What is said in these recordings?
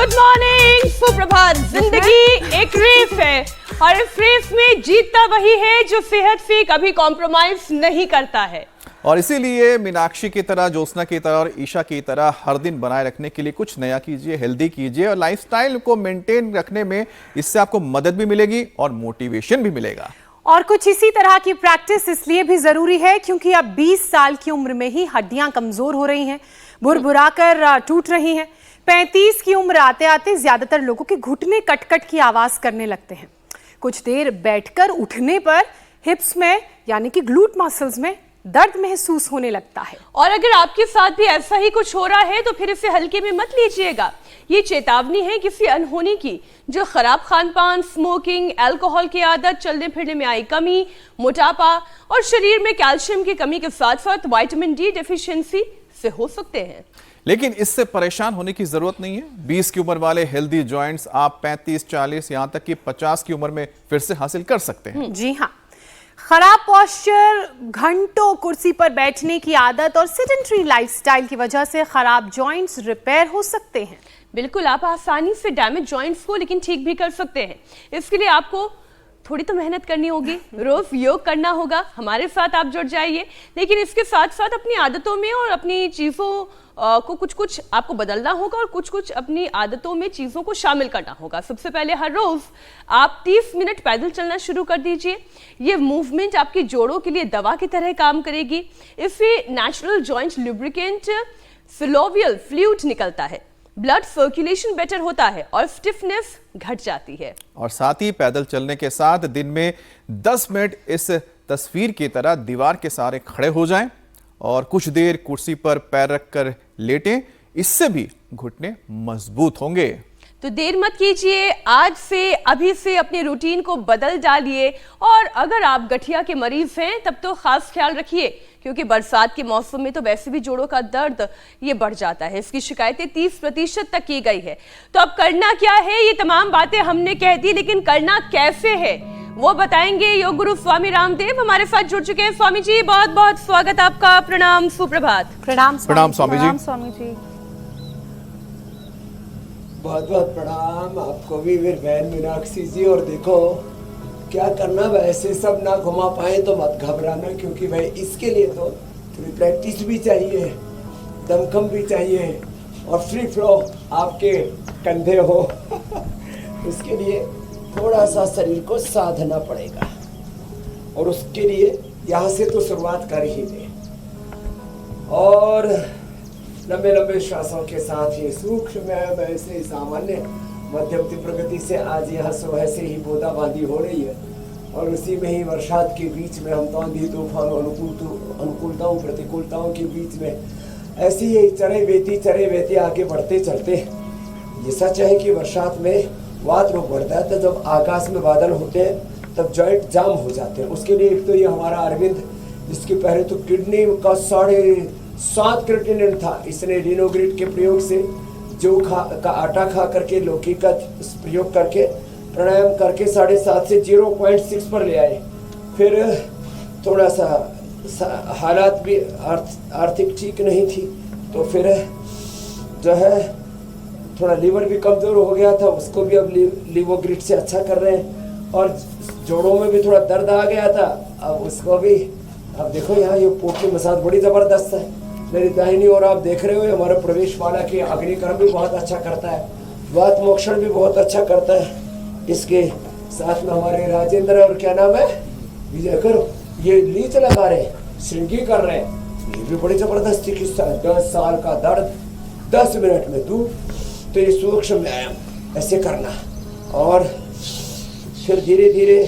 Good morning, सुप्रभात। जिंदगी एक रेस है और इस रेस में जीतता वही है जो सेहत से कभी कॉम्प्रोमाइज नहीं करता है। और इसीलिए मीनाक्षी की तरह, ज्योत्सना की तरह और ईशा की तरह हर दिन बनाए रखने के लिए कुछ नया कीजिए, हेल्दी कीजिए और लाइफस्टाइल को मेंटेन रखने में इससे आपको मदद भी मिलेगी और मोटिवेशन भी मिलेगा। और कुछ इसी तरह की प्रैक्टिस इसलिए भी जरूरी है क्योंकि अब 20 साल की उम्र में ही हड्डियां कमजोर हो रही हैं, भुरभुराकर टूट रही हैं। 35 की उम्र आते आते ज्यादातर लोगों के घुटने कट-कट की आवाज करने लगते हैं। कुछ देर बैठकर उठने पर हिप्स में यानी कि ग्लूट मसल्स में दर्द महसूस होने लगता है। और अगर आपके साथ भी ऐसा ही कुछ हो रहा है तो फिर इसे हल्के में मत लीजिएगा। ये चेतावनी है किसी अनहोनी की, जो खराब खानपान, स्मोकिंग, अल्कोहल की आदत, चलने फिरने में आई कमी, मोटापा और शरीर में कैल्शियम की कमी के साथ साथ विटामिन डी डेफिशिएंसी से हो सकते हैं। लेकिन इससे परेशान होने की जरूरत नहीं है। 20 की उम्र वाले हेल्दी जॉइंट्स आप 35, 40 यहां तक कि 50 की उम्र में फिर से हासिल कर सकते हैं। जी हाँ, खराब पोस्चर, घंटों कुर्सी पर बैठने की आदत और सेडेंटरी लाइफस्टाइल की वजह से खराब जॉइंट्स रिपेयर हो सकते हैं। बिल्कुल, आप आसानी से डैमेज जॉइंट्स को लेकिन ठीक भी कर सकते हैं। इसके लिए आपको थोड़ी तो मेहनत करनी होगी, रोज योग करना होगा। हमारे साथ आप जुड़ जाइए, लेकिन इसके साथ साथ अपनी आदतों में और अपनी चीज़ों को कुछ आपको बदलना होगा और कुछ अपनी आदतों में चीज़ों को शामिल करना होगा। सबसे पहले हर रोज आप 30 मिनट पैदल चलना शुरू कर दीजिए। ये मूवमेंट आपके जोड़ों के लिए दवा की तरह काम करेगी। इससे नेचुरल जॉइंट लुब्रिकेंट सिलोवियल फ्लूइड निकलता है, ब्लड सर्कुलेशन बेटर होता है और स्टिफनेस घट जाती है। और साथ ही पैदल चलने के साथ दिन में 10 मिनट इस तस्वीर की तरह दीवार के सहारे खड़े हो जाएं और कुछ देर कुर्सी पर पैर रखकर लेटें। इससे भी घुटने मजबूत होंगे। तो देर मत कीजिए, आज से अभी से अपने रूटीन को बदल डालिए। और अगर आप गठिया के मरीज हैं तब तो खास ख्याल रखिए, क्योंकि बरसात के मौसम में तो वैसे भी जोड़ों का दर्द ये बढ़ जाता है। इसकी शिकायतें 30% तक की गई है। तो अब करना क्या है, ये तमाम बातें हमने कह दी, लेकिन करना कैसे है वो बताएंगे योग गुरु स्वामी रामदेव हमारे साथ जुड़ चुके हैं। स्वामी जी, बहुत बहुत स्वागत आपका। प्रणाम, सुप्रभात। प्रणाम स्वामी जी। बहुत बहुत प्रणाम आपको भी मेरी बहन मीनाक्षी जी। और देखो क्या करना, वैसे सब ना घुमा पाए तो मत घबराना, क्योंकि भाई इसके लिए तो थोड़ी प्रैक्टिस भी चाहिए, दमखम भी चाहिए और फ्री फ्लो आपके कंधे हो उसके लिए थोड़ा सा शरीर को साधना पड़ेगा। और उसके लिए यहाँ से तो शुरुआत कर ही दे और लंबे लंबे श्वासों के साथ ही सूक्ष्म ऐसे सामान्य मध्यम तीव्र गति से आज यहाँ सुबह से ही बूंदाबांदी हो रही है। और उसी में ही बरसात के बीच में हम तो आंधी तूफान अनुकूलताओं प्रतिकूलताओं के बीच में ऐसी ही चढ़े बेती आगे बढ़ते चलते। ये सच है कि बरसात में वात रोग बढ़ता है, तो जब आकाश में बादल होते हैं तब जॉइंट जाम हो जाते हैं। उसके लिए एक तो ये हमारा अरविंद, जिसके पहले तो किडनी का 7.5 क्रिएटिनिन था, इसने रिनोग्रिड के प्रयोग से जौ का आटा खा करके, लौकी का प्रयोग करके, प्राणायाम करके 7.5 से 0.6 पर ले आए। फिर थोड़ा सा हालात भी आर्थिक ठीक नहीं थी, तो फिर जो है थोड़ा लीवर भी कमजोर हो गया था, उसको भी अब लिवोग्रिड से अच्छा कर रहे हैं। और जोड़ों में भी थोड़ा दर्द आ गया था, अब उसको भी, अब देखो यहाँ ये पोट की मसाज बड़ी ज़बरदस्त है। मेरी दाहिनी ओर आप देख रहे हो, हमारा प्रवेश वाला के अग्निकर्म भी बहुत अच्छा करता है, वात मोक्षण भी बहुत अच्छा करता है। इसके साथ में हमारे राजेंद्र और क्या नाम है विजय करो, ये लीच लगा रहे हैं, श्रृंगी कर रहे हैं, ये भी बड़ी ज़बरदस्त चिकित्सा है। 10 साल का दर्द 10 मिनट में दूर। तो ये सूक्ष्म व्यायाम ऐसे करना और फिर धीरे धीरे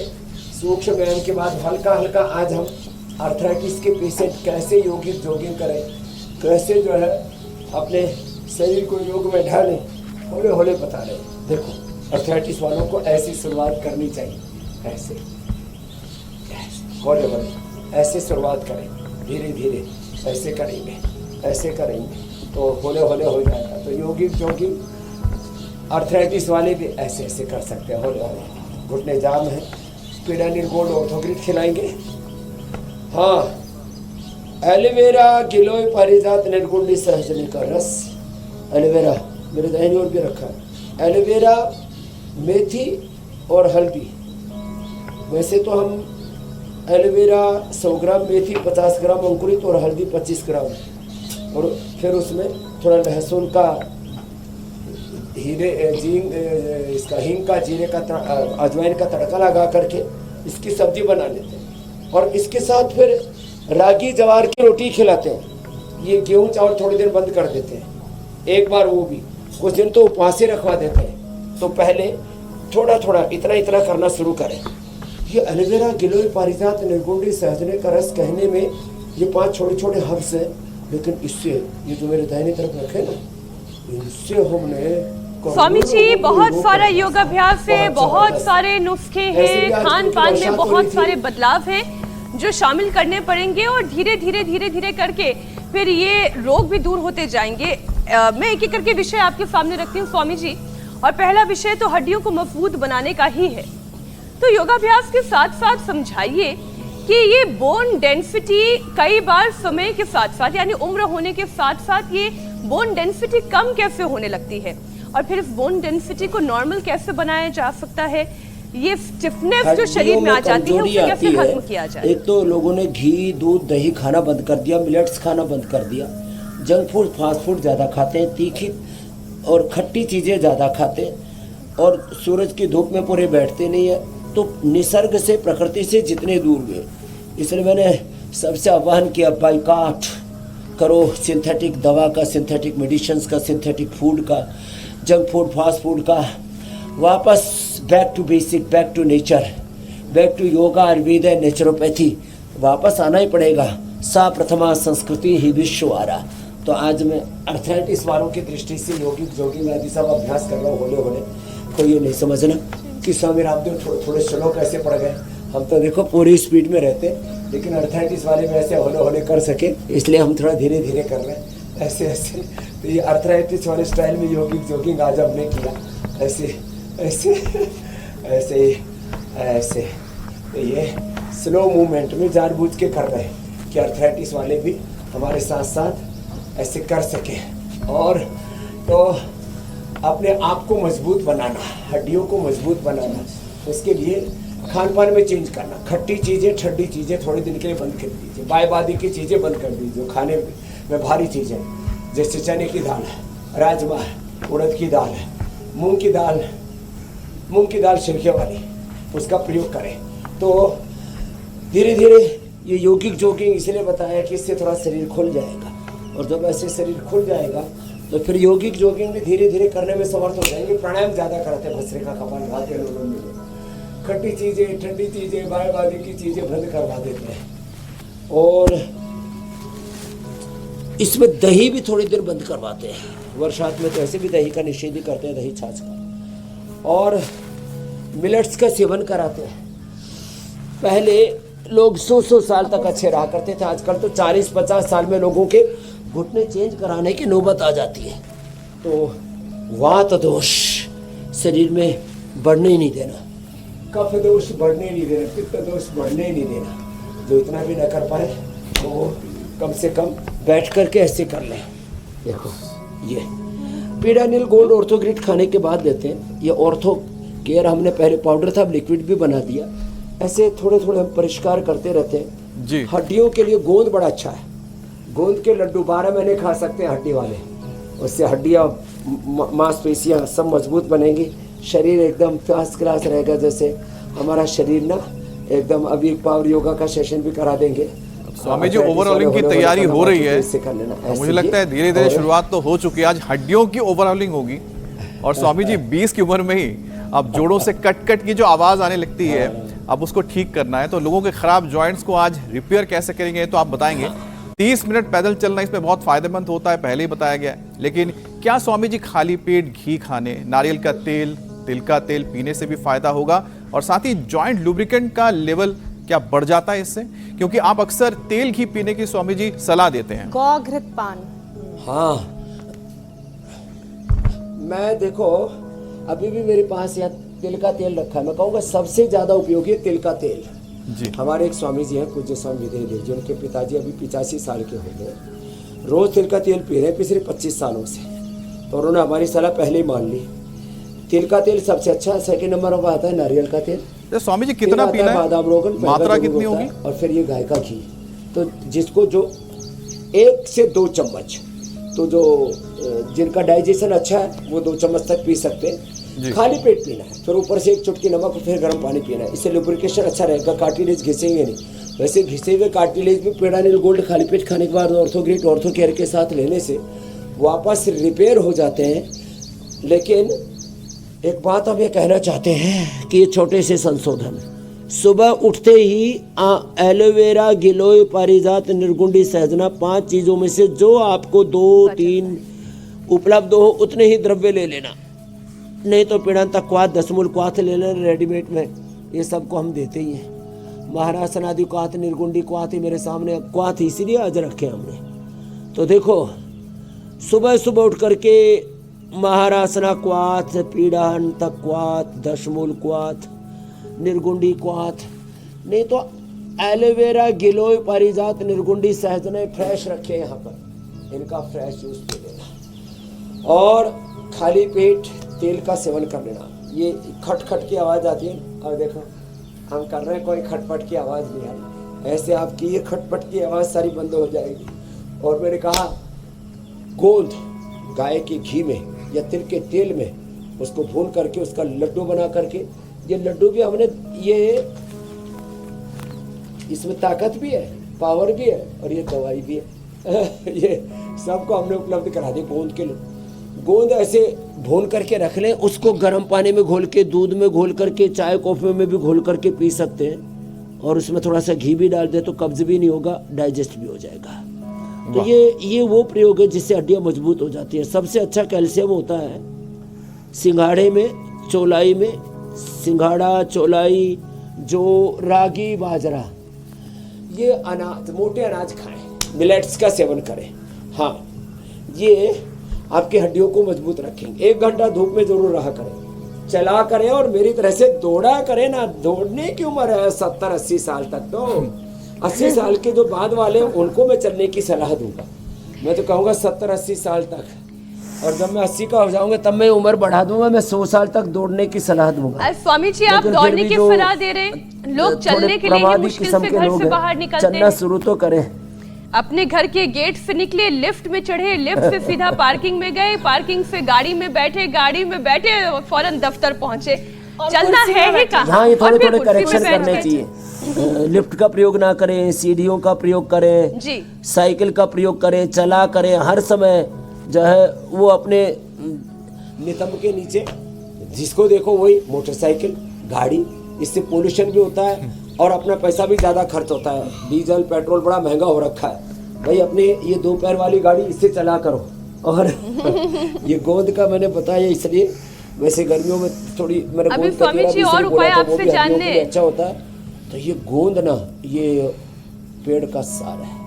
सूक्ष्म व्यायाम के बाद हल्का हल्का आज हम आर्थराइटिस के पेशेंट कैसे जॉगिंग करें, कैसे जो है अपने शरीर को योग में ढालें, हौले हौले बता रहे हैं। देखो आर्थराइटिस वालों को ऐसी शुरुआत करनी चाहिए, ऐसे हौले हौले ऐसे शुरुआत करें, धीरे धीरे ऐसे करेंगे तो हौले हौले हो जाएगा। तो जॉगिंग आर्थराइटिस वाले भी ऐसे ऐसे कर सकते हैं, हौले हौले। घुटने जाम है, स्पिडानिल गोल्ड ऑर्थोग्रिड खिलाएंगे। हाँ, एलोवेरा गिलोय पारिजात निर्गुंडी सहजनी का रस, एलोवेरा मेरे दाहिनी ओर भी रखा है, एलोवेरा, मेथी और हल्दी। वैसे तो हम एलोवेरा 100 ग्राम, मेथी 50 ग्राम अंकुरित और हल्दी 25 ग्राम, और फिर उसमें थोड़ा लहसुन का, इसका हींग का, जीरे का, अजवाइन का तड़का लगा करके इसकी सब्जी बना लेते हैं। और इसके साथ फिर रागी जवार की रोटी खिलाते हैं। ये गेहूं चावल थोड़ी देर बंद कर देते हैं, एक बार वो भी, कुछ दिन तो उपवास ही रखवा देते हैं। तो पहले थोड़ा थोड़ा इतना इतना करना शुरू करें। ये एलोवेरा, गिलोय, पारिजात, निर्गुंडी, सहजने का रस कहने में ये 5 छोटे छोटे हर्ब्स हैं, लेकिन इससे ये जो मेरे दाहिने तरफ रखे ना, इससे हमने स्वामी जी बहुत सारा योगाभ्यास है, बहुत सारे नुस्खे हैं, खान पान में बहुत सारे बदलाव हैं जो शामिल करने पड़ेंगे, और धीरे धीरे धीरे धीरे करके फिर ये रोग भी दूर होते जाएंगे। मैं एक एक करके विषय आपके सामने रखती हूँ स्वामी जी, और पहला विषय तो हड्डियों को मजबूत बनाने का ही है। तो योगाभ्यास के साथ साथ समझाइए कि ये बोन डेंसिटी कई बार समय के साथ साथ, यानी उम्र होने के साथ साथ, ये बोन डेंसिटी कम कैसे होने लगती है, और फिर इस बोन डेंसिटी को नॉर्मल कैसे बनाया जा सकता है, ये स्टिफनेस जो शरीर में आ जाती है उसे कैसे खत्म किया जाए। एक तो लोगों ने घी, दूध, दही खाना बंद कर दिया, मिलेट्स खाना बंद कर दिया, जंक फूड, फास्ट फूड ज़्यादा खाते हैं, तीखी और खट्टी चीज़ें ज़्यादा खाते हैं, और सूरज की धूप में पूरे बैठते नहीं है। तो निसर्ग से, प्रकृति से जितने दूर हुए, इसलिए मैंने सबसे आह्वान किया, बाइकाट करो सिंथेटिक दवा का, सिंथेटिक मेडिसिन्स का, सिंथेटिक फूड का, जंक फूड, फास्ट फूड का। वापस back to basic, back to nature, back to yoga, Ayurveda, naturopathy, वापस आना ही पड़ेगा। सा प्रथमा संस्कृति ही विश्ववारा। तो आज मैं अर्थराइटिस वालों की दृष्टि से योगिक, जोगिंग आदि सब अभ्यास कर रहा हूँ। होले कोई ये नहीं समझना कि स्वामी रामदेव थोड़े स्लो कैसे पड़ गए। हम तो देखो पूरी स्पीड में रहते, लेकिन अर्थराइटिस वाले में ऐसे होले कर सके, इसलिए हम थोड़ा धीरे धीरे कर रहे हैं, ऐसे ऐसे। तो ये अर्थराइटिस वाले स्टाइल में योगिक जोगिंग आज हमने किया, ऐसे ऐसे ऐसे ऐसे। तो ये स्लो मूवमेंट में जानबूझ के कर रहे हैं कि अर्थराइटिस वाले भी हमारे साथ साथ ऐसे कर सके। और तो अपने आप को मजबूत बनाना, हड्डियों को मजबूत बनाना, उसके लिए खान पान में चेंज करना। खट्टी चीज़ें, ठंडी चीज़ें थोड़े दिन के लिए बंद कर दीजिए, बायबादी की चीज़ें बंद कर दीजिए, खाने में भारी चीज़ें जैसे चने की दाल है, राजमा है, उड़द की दाल है, मूंग की दाल छिलके वाली, उसका प्रयोग करें। तो धीरे धीरे ये योगिक जोगिंग इसलिए बताया कि इससे थोड़ा शरीर खुल जाएगा, और जब ऐसे शरीर खुल जाएगा तो फिर योगिक जोगिंग भी धीरे धीरे करने में समर्थ हो जाएंगे। प्राणायाम ज़्यादा करते हैं, भस्त्रिका, कपालभाति, अनुलोम विलोम, खट्टी चीज़ें, ठंडी चीज़ें, बायबादी की चीज़ें बंद करवा देते हैं। और इसमें दही भी थोड़ी देर बंद करवाते हैं। वर्षात में तो ऐसे भी दही का निषेध ही करते हैं, दही छाछ का। और मिलेट्स का सेवन कराते हैं। पहले लोग 100 साल तक अच्छे रहा करते थे, आजकल तो 40-50 साल में लोगों के घुटने चेंज कराने की नौबत आ जाती है। तो वात दोष शरीर में बढ़ने ही नहीं देना, कफ दोष बढ़ने नहीं देना, पित्त दोष बढ़ने नहीं देना। जो इतना भी न कर पाए तो कम से कम बैठ करके ऐसे कर लें। देखो ये पीडानिल गोल्ड ऑर्थोग्रिड खाने के बाद देते हैं। ये ऑर्थो केयर हमने पहले पाउडर था, अब लिक्विड भी बना दिया। ऐसे थोड़े थोड़े हम परिष्कार करते रहते हैं जी। हड्डियों के लिए गोंद बड़ा अच्छा है, गोंद के लड्डू 12 महीने खा सकते हैं हड्डी वाले, उससे हड्डियाँ, मांसपेशियाँ सब मजबूत बनेंगी, शरीर एकदम फर्स्ट क्लास रहेगा। जैसे हमारा शरीर ना एकदम, अभी पावर योगा का सेशन भी करा देंगे। स्वामी जी ओवरऑलिंग की तैयारी हो रही है, मुझे लगता है धीरे धीरे शुरुआत तो हो चुकी है। आज हड्डियों की ओवरऑलिंग होगी, और स्वामी जी 20 की उम्र में ही अब जोड़ों से कट की जो आवाज़ आने लगती है, अब उसको ठीक करना है। तो लोगों के खराब जॉइंट्स को आज रिपेयर कैसे करेंगे तो आप बताएंगे। 30 मिनट पैदल चलना इसमें बहुत फायदेमंद होता है, पहले ही बताया गया है। लेकिन क्या स्वामी जी खाली पेट घी खाने, नारियल का तेल, तिल का तेल पीने से भी फायदा होगा, और साथ ही जॉइंट लुब्रिकेंट का लेवल क्या बढ़ जाता है इससे? क्योंकि आप अक्सर तेल घी पीने की स्वामी जी सलाह देते हैं। गौघृत पान। हाँ, मैं देखो अभी भी मेरे पास यहाँ तिल का तेल रखा है। मैं कहूँगा सबसे ज्यादा उपयोगी है तिल का तेल जी। हमारे एक स्वामी जी हैं, पूज्य स्वामी विदेह देव जी, उनके पिताजी अभी 85 साल के हो गए, रोज तिल का तेल पी रहे हैं पिछले 25 सालों से। तो उन्होंने हमारी सलाह पहले ही मान ली तिल का तेल सबसे अच्छा, सेकंड नंबर पर आता है नारियल का तेल, तो स्वामी जी कितना फिर आता पीना है, बादाम रोगन, मात्रा जरूर कितनी होता है, होगी? और फिर ये गाय का घी। तो जिसको जो 1 से 2 चम्मच, तो जो जिनका डाइजेशन अच्छा है वो 2 चम्मच तक पी सकते हैं। खाली पेट पीना है, फिर ऊपर से 1 चुटकी नमक, फिर गर्म पानी पीना है। इससे लुब्रिकेशन अच्छा रहेगा, कार्टिलेज घिसेंगे नहीं। वैसे घिसे हुए कार्टिलेज भी पेडानिल गोल्ड खाली पेट खाने के बाद ऑर्थोग्रिट ऑर्थो केयर के साथ लेने से वापस रिपेयर हो जाते हैं। लेकिन एक बात हम ये कहना चाहते हैं कि ये छोटे से संशोधन, सुबह उठते ही एलोवेरा, गिलोय, पारिजात, निर्गुंडी, सहजना, 5 चीज़ों में से जो आपको 2-3 उपलब्ध हो उतने ही द्रव्य ले लेना। नहीं तो पीड़ांता क्वाथ, दशमूल क्वाथ ले लेना रेडीमेड में, ये सबको हम देते ही हैं। महारासनादि क्वाथ, निर्गुंडी क्वाथ ही मेरे सामने, क्वाथ इसीलिए आज रखे हमने। तो देखो सुबह सुबह उठ करके महारासना क्वाथ, पीड़ांत क्वाथ, दशमूल क्वाथ, निर्गुंडी क्वाथ, नहीं तो एलोवेरा, गिलोय, पारिजात, निर्गुंडी, सहजना फ्रेश रखे यहाँ पर, इनका फ्रेश जूस पी लेना और खाली पेट तेल का सेवन कर लेना। ये खटखट की आवाज़ आती है, और देखो हम कर रहे हैं, कोई खटपट की आवाज़ नहीं आई। ऐसे आपकी ये खटपट की आवाज़ सारी बंद हो जाएगी। और मैंने कहा गोंद गाय के घी में या तिल के तेल में उसको भून करके उसका लड्डू बना करके, ये लड्डू भी हमने, ये इसमें ताकत भी है, पावर भी है, और ये दवाई भी है। ये सबको हमने उपलब्ध करा दी। गोंद के गोंद ऐसे भून करके रख लें, उसको गर्म पानी में घोल के, दूध में घोल करके, चाय कॉफ़ी में भी घोल करके पी सकते हैं। और उसमें थोड़ा सा घी भी डाल दे तो कब्ज भी नहीं होगा, डाइजेस्ट भी हो जाएगा। तो ये वो प्रयोग है जिससे हड्डियाँ मजबूत हो जाती है। सबसे अच्छा कैल्शियम होता है सिंघाड़े में, चौलाई में, सिंघाड़ा, चौलाई, जो रागी, बाजरा, ये अनाज, मोटे अनाज खाएं, मिलेट्स का सेवन करें। हाँ, ये आपकी हड्डियों को मजबूत रखेंगे। 1 घंटा धूप में जरूर रहा करें, चला करें, और मेरी तरह से दौड़ा करें ना। दौड़ने की उम्र है 70-80 साल तक, तो 80 साल के जो बाद वाले उनको मैं चलने की सलाह दूंगा। मैं तो कहूँगा 70-80 साल तक, और जब मैं 80 का हो जाऊंगा तब मैं उम्र बढ़ा दूंगा, मैं 100 साल तक दौड़ने की सलाह दूंगा। स्वामी जी आप दौड़ने की सलाह दे रहे हैं, लोग चलने के लिए ही मुश्किल से घर से बाहर निकलते हैं। चलना शुरू तो करें। अपने घर के गेट से निकले, लिफ्ट में चढ़े, लिफ्ट से सीधा पार्किंग में गए, पार्किंग से गाड़ी में बैठे और फौरन दफ्तर पहुंचे। चलना है ही कहाँ? हाँ, ये थोड़े थोड़े करेक्शन करने चाहिए। लिफ्ट का प्रयोग ना करें, सीढ़ियों का प्रयोग करें जी, साइकिल का प्रयोग करें, चला करें। हर समय जो है वो अपने नितंब के नीचे जिसको देखो वही मोटरसाइकिल, गाड़ी, इससे पोल्यूशन भी होता है और अपना पैसा भी ज़्यादा खर्च होता है। डीजल पेट्रोल बड़ा महंगा हो रखा है भाई। अपने ये 2 पैर वाली गाड़ी इससे चला करो। और ये गोंद का मैंने बताया इसलिए, वैसे गर्मियों में थोड़ी मेरे अभी स्वामी जी और उपाय आपसे जानने अच्छा होता है। तो ये गोंद ना, ये पेड़ का सार है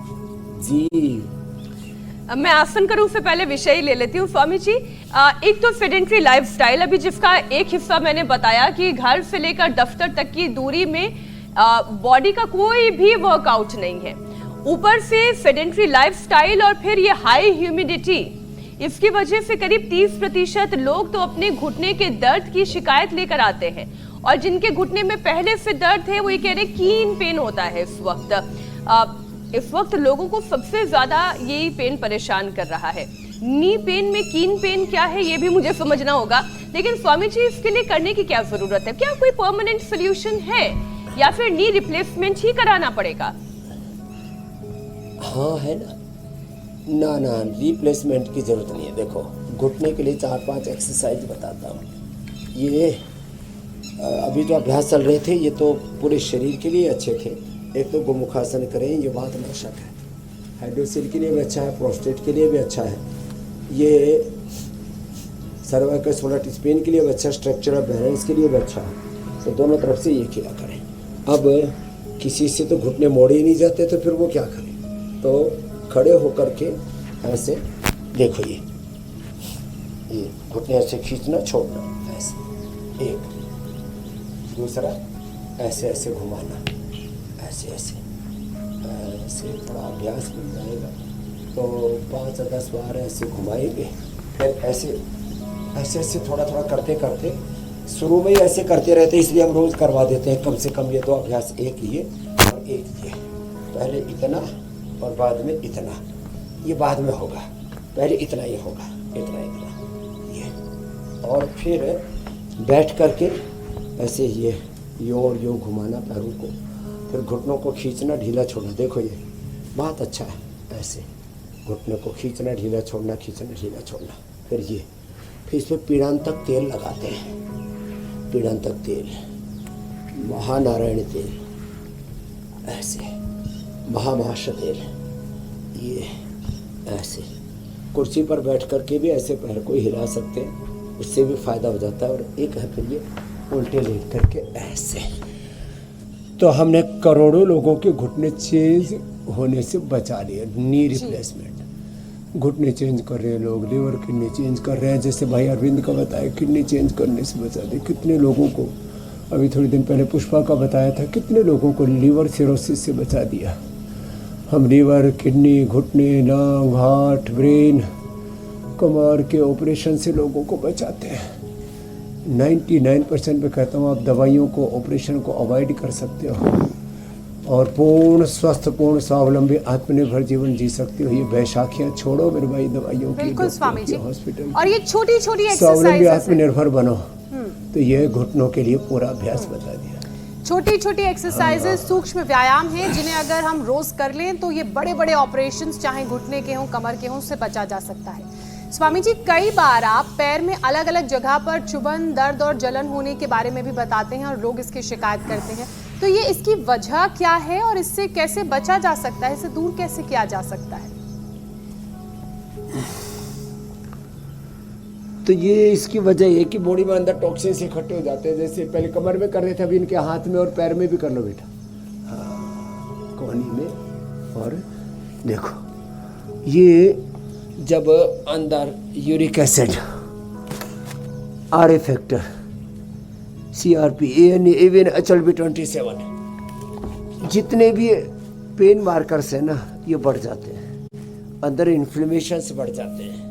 जी। अब मैं आसन करूं उससे पहले विषय ही ले लेती हूँ स्वामी जी। एक तो सेडेंट्री लाइफस्टाइल, अभी जिसका एक हिस्सा मैंने बताया कि घर से लेकर दफ्तर तक की दूरी में बॉडी का कोई भी वर्कआउट नहीं है, ऊपर से सेडेंट्री लाइफस्टाइल और फिर ये हाई ह्यूमिडिटी, इसकी वजह से करीब 30% लोग तो अपने घुटने के दर्द की शिकायत लेकर आते हैं। और जिनके घुटने में पहले से दर्द है वो ये कह रहे कीन पेन होता है इस वक्त लोगों को सबसे ज्यादा यही पेन परेशान कर रहा है। नी पेन में कीन पेन क्या है ये भी मुझे समझना होगा। लेकिन स्वामी जी इसके लिए करने की क्या जरूरत है? क्या कोई परमानेंट सोल्यूशन है या फिर नी रिप्लेसमेंट ही कराना पड़ेगा? हाँ है ना, ना रिप्लेसमेंट की जरूरत नहीं है। देखो घुटने के लिए 4-5 एक्सरसाइज बताता हूँ। ये अभी जो अभ्यास चल रहे थे ये तो पूरे शरीर के लिए अच्छे थे। एक तो गोमुखासन करें, ये बात नाशक है, हाइड्रोसिल के लिए भी अच्छा है, प्रोस्टेट के लिए भी अच्छा है, ये सर्वाइकल सोलर स्पेन के लिए भी अच्छा, स्ट्रक्चरल बैलेंस के लिए भी अच्छा है। तो दोनों तरफ से ये किया करें। अब किसी से तो घुटने मोड़े ही नहीं जाते तो फिर वो क्या करें? तो खड़े होकर के ऐसे देखो, ये घुटने ऐसे खींचना छोड़ना, ऐसे एक, दूसरा ऐसे ऐसे घुमाना, ऐसे ऐसे ऐसे थोड़ा अभ्यास मिल जाएगा तो 5 या 10 बार ऐसे घुमाएंगे। फिर ऐसे ऐसे ऐसे थोड़ा थोड़ा करते करते शुरू में ही ऐसे करते रहते, इसलिए हम रोज करवा देते हैं कम से कम ये 2 अभ्यास, एक ये और एक ये। पहले इतना और बाद में इतना, ये बाद में होगा, पहले इतना ये होगा, इतना इतना ये, और फिर बैठ करके ऐसे ये यो और यो घुमाना पैरों को, फिर घुटनों को खींचना ढीला छोड़ना। देखो ये बहुत अच्छा है, ऐसे घुटने को खींचना ढीला छोड़ना, खींचना ढीला छोड़ना। फिर ये, फिर इसमें पीड़ांतक तेल लगाते हैं, पीड़ांतक तेल, महानारायण तेल, ऐसे महामाश तेल, ये ऐसे। कुर्सी पर बैठ करके भी ऐसे पैर को हिला सकते हैं, उससे भी फायदा हो जाता है। और एक है फिर ये उल्टे लेट करके ऐसे। तो हमने करोड़ों लोगों के घुटने चेंज होने से बचा लिए। नी रिप्लेसमेंट, घुटने चेंज कर रहे हैं लोग, लिवर किडनी चेंज कर रहे हैं। जैसे भाई अरविंद का बताया, किडनी चेंज करने से बचा दिए कितने लोगों को। अभी थोड़ी दिन पहले पुष्पा का बताया था, कितने लोगों को लीवर सिरोसिस से बचा दिया। हम लीवर, किडनी, घुटने, नाक, हार्ट, ब्रेन, कमर के ऑपरेशन से लोगों को बचाते हैं। 99% पे कहता हूँ आप दवाइयों को, ऑपरेशन को अवॉइड कर सकते हो और पूर्ण स्वस्थ, पूर्ण स्वावलंबी, आत्मनिर्भर जीवन जी सकते हो। ये बैसाखियाँ छोड़ो मेरे भाई, दवाइयों की, बिल्कुल स्वामी जी। हॉस्पिटल, और ये छोटी छोटी स्वावलंबी एक्सरसाइज, आत्मनिर्भर बनो। तो ये घुटनों के लिए पूरा अभ्यास बता दिया। छोटी छोटी एक्सरसाइजेस, सूक्ष्म व्यायाम हैं जिन्हें अगर हम रोज कर लें तो ये बड़े बड़े ऑपरेशंस, चाहे घुटने के हों, कमर के हों, से बचा जा सकता है। स्वामी जी, कई बार आप पैर में अलग अलग जगह पर चुभन, दर्द और जलन होने के बारे में भी बताते हैं और लोग इसकी शिकायत करते हैं। तो ये इसकी वजह क्या है और इससे कैसे बचा जा सकता है, इसे दूर कैसे किया जा सकता है? तो ये इसकी वजह ये कि बॉडी में अंदर टॉक्सिन्स इकट्ठे हो जाते हैं। जैसे पहले कमर में कर रहे थे, अभी इनके हाथ में और पैर में भी कर लो बेटा, हाँ, कोहनी में। और देखो ये जब अंदर uric acid, R factor, CRP, even HLB27, जितने भी पेन मार्कर्स हैं ना, ये बढ़ जाते हैं, अंदर इन्फ्लेमेशंस बढ़ जाते हैं।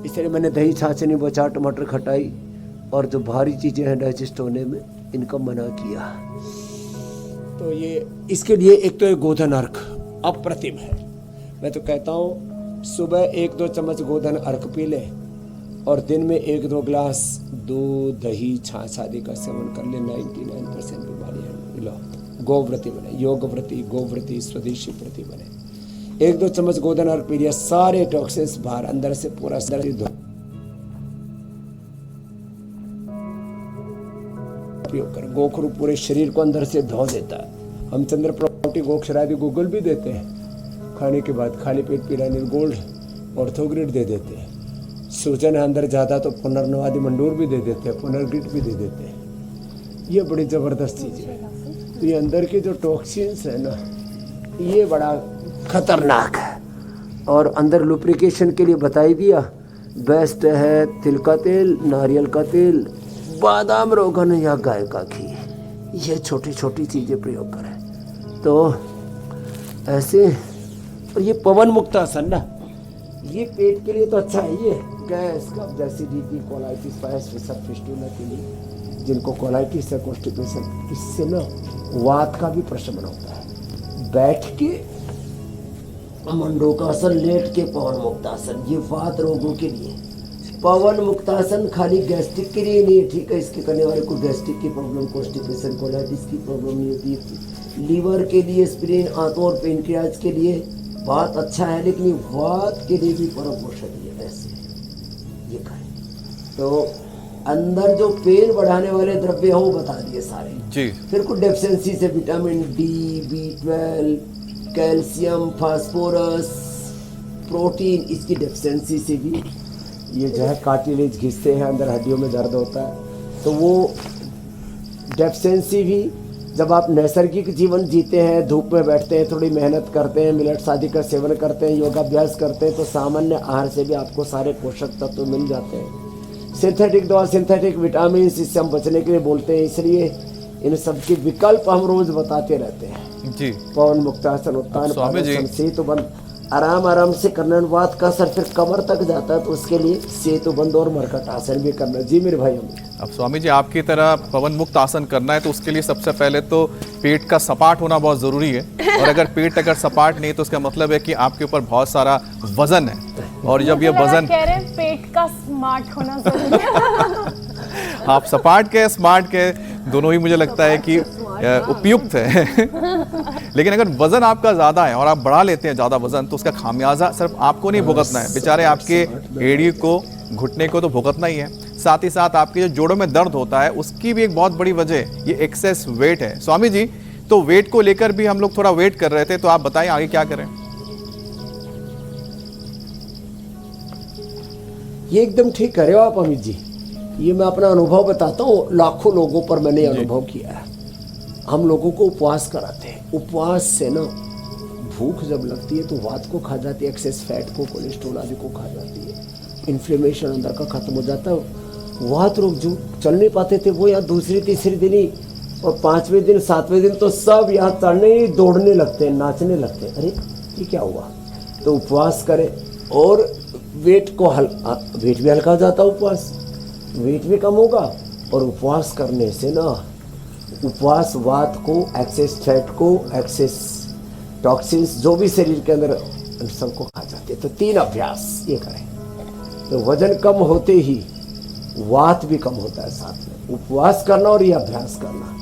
इसलिए मैंने दही, छाछनी, बचा, टमाटर, खटाई और जो भारी चीज़ें हैं डाइजेस्ट होने में, इनका मना किया। तो ये इसके लिए एक तो ये गोधन अर्क अप्रतिम है। मैं तो कहता हूँ सुबह 1-2 चम्मच गोधन अर्क पी ले और दिन में 1-2 ग्लास दूध, दही, छाछ आदि का सेवन कर ले। 99% बीमारियाँ लो। गोव्रती बने, योग व्रती, गोव्रती, स्वदेशी व्रती बने। 1-2 चम्मच गोधन अर्क पी लिया, सारे टॉक्सिन्स बाहर, अंदर से पूरा शरीर धो। उपयोग कर, गोखरू पूरे शरीर को अंदर से धो देता है। हम चंद्र प्रॉपर्टी गोक्षरादि गूगल भी देते हैं, खाने के बाद खाली पेट पिरानिल गोल्ड ऑर्थोग्रिड दे देते हैं। सूजन है अंदर ज़्यादा तो पुनर्नवादी मंडूर भी दे देते हैं, पुनर्ग्रिड भी दे देते हैं। ये बड़ी ज़बरदस्त चीज़ है। तो ये अंदर के जो टॉक्सिन्स है ना, ये बड़ा खतरनाक है। और अंदर लुब्रिकेशन के लिए बता ही दिया, बेस्ट है तिल का तेल, नारियल का तेल, बादाम रोगन या गाय का घी। ये छोटी छोटी चीज़ें प्रयोग करें तो ऐसे। और ये पवन मुक्त आसन ना, ये पेट के लिए तो अच्छा है। ये गैस, कब्ज, एसिडिटी, कोलाइटिस, फिस्टुला के लिए, जिनको कोलाइटिस है, कॉन्स्टिपेशन, इससे ना वात का भी प्रशमन होता है। बैठ के मंडूकासन, लेट के पवन मुक्तासन, ये वात रोगों के लिए। पवन मुक्तासन खाली गैस्ट्रिक के लिए नहीं है, ठीक है, इसके करने वाले को गैस्ट्रिक की प्रॉब्लम, कॉन्स्टिपेशन, कोलाइटिस की प्रॉब्लम नहीं होती। लीवर के लिए, स्प्लीन, आंतों और पेनक्रियाज के लिए बहुत अच्छा है, लेकिन वात के लिए भी परम औषधि है। ऐसे ये करें तो अंदर जो पेन बढ़ाने वाले द्रव्य हो वो बता दिए सारे जी। फिर कुछ डेफिशिएंसी से vitamin D, B12, calcium, phosphorus, protein, इसकी डेफिशिएंसी से भी ये जो है कार्टिलेज घिसते हैं, अंदर हड्डियों में दर्द होता है। तो वो डेफिशिएंसी भी, जब आप नैसर्गिक जीवन जीते हैं, धूप में बैठते हैं, थोड़ी मेहनत करते हैं, मिलेट्स आदि का सेवन करते हैं, योगाभ्यास करते हैं, तो सामान्य आहार से भी आपको सारे पोषक तत्व मिल जाते हैं। सिंथेटिक दवा, सिंथेटिक विटामिन, इससे हम बचने के लिए बोलते हैं, इसलिए इन सब के विकल्प हम रोज बताते रहते हैं जी। पवन मुक्तासन, उत्तान पादासन, सेतुबंध, आराम आराम से करना, बात का असर फिर कमर तक जाता है, तो उसके लिए सेतुबंध और मरकट आसन भी करना। जी मेरे भाइयों। अब स्वामी जी आपकी तरह पवन मुक्त आसन करना है तो उसके लिए सबसे पहले तो पेट का सपाट होना बहुत ज़रूरी है, और अगर पेट अगर सपाट नहीं तो उसका मतलब है कि आपके ऊपर बहुत सारा वजन है, और जब ये वजन कह रहे हैं पेट का स्मार्ट होना जरूरी है। आप सपाट के स्मार्ट के दोनों ही मुझे लगता है कि उपयुक्त है। लेकिन अगर वजन आपका ज़्यादा है और आप बढ़ा लेते हैं ज़्यादा वजन, तो उसका खामियाजा सिर्फ आपको नहीं भुगतना है, बेचारे आपके एड़ी को, घुटने को तो भुगतना ही है, साथ ही साथ आपके जो जोड़ों में दर्द होता है उसकी भी एक बहुत बड़ी वजह ये एक्सेस वेट है। स्वामी जी, तो वेट को लेकर भी हम लोग थोड़ा वेट कर रहे थे, तो आप बताएं आगे क्या करें। ये एकदम ठीक कर रहे हो आप अमित जी। ये मैं अपना अनुभव बताता हूँ, लाखों लोगों पर मैंने अनुभव किया है। हम लोगों को उपवास कराते हैं, उपवास से ना भूख जब लगती है तो वात को खा जाती है, एक्सेस फैट को, कोलेस्ट्रॉल आदि को खा जाती है, इन्फ्लेमेशन अंदर का खत्म हो जाता है। वात रोग जो चल नहीं पाते थे वो यहाँ दूसरी तीसरी दिन ही, और 5वें दिन 7वें दिन तो सब यहाँ चढ़ने ही, दौड़ने लगते हैं, नाचने लगते हैं। अरे ये क्या हुआ? तो उपवास करें और वेट को वेट भी हल्का हो जाता है, उपवास वेट भी कम होगा। और उपवास करने से ना, उपवास वात को, एक्सेस फैट को, एक्सेस टॉक्सिन्स जो भी शरीर के अंदर सबको खा जाते हैं। तो 3 अभ्यास ये करें तो वजन कम होते ही वात भी कम होता है। साथ में उपवास करना और ये अभ्यास करना।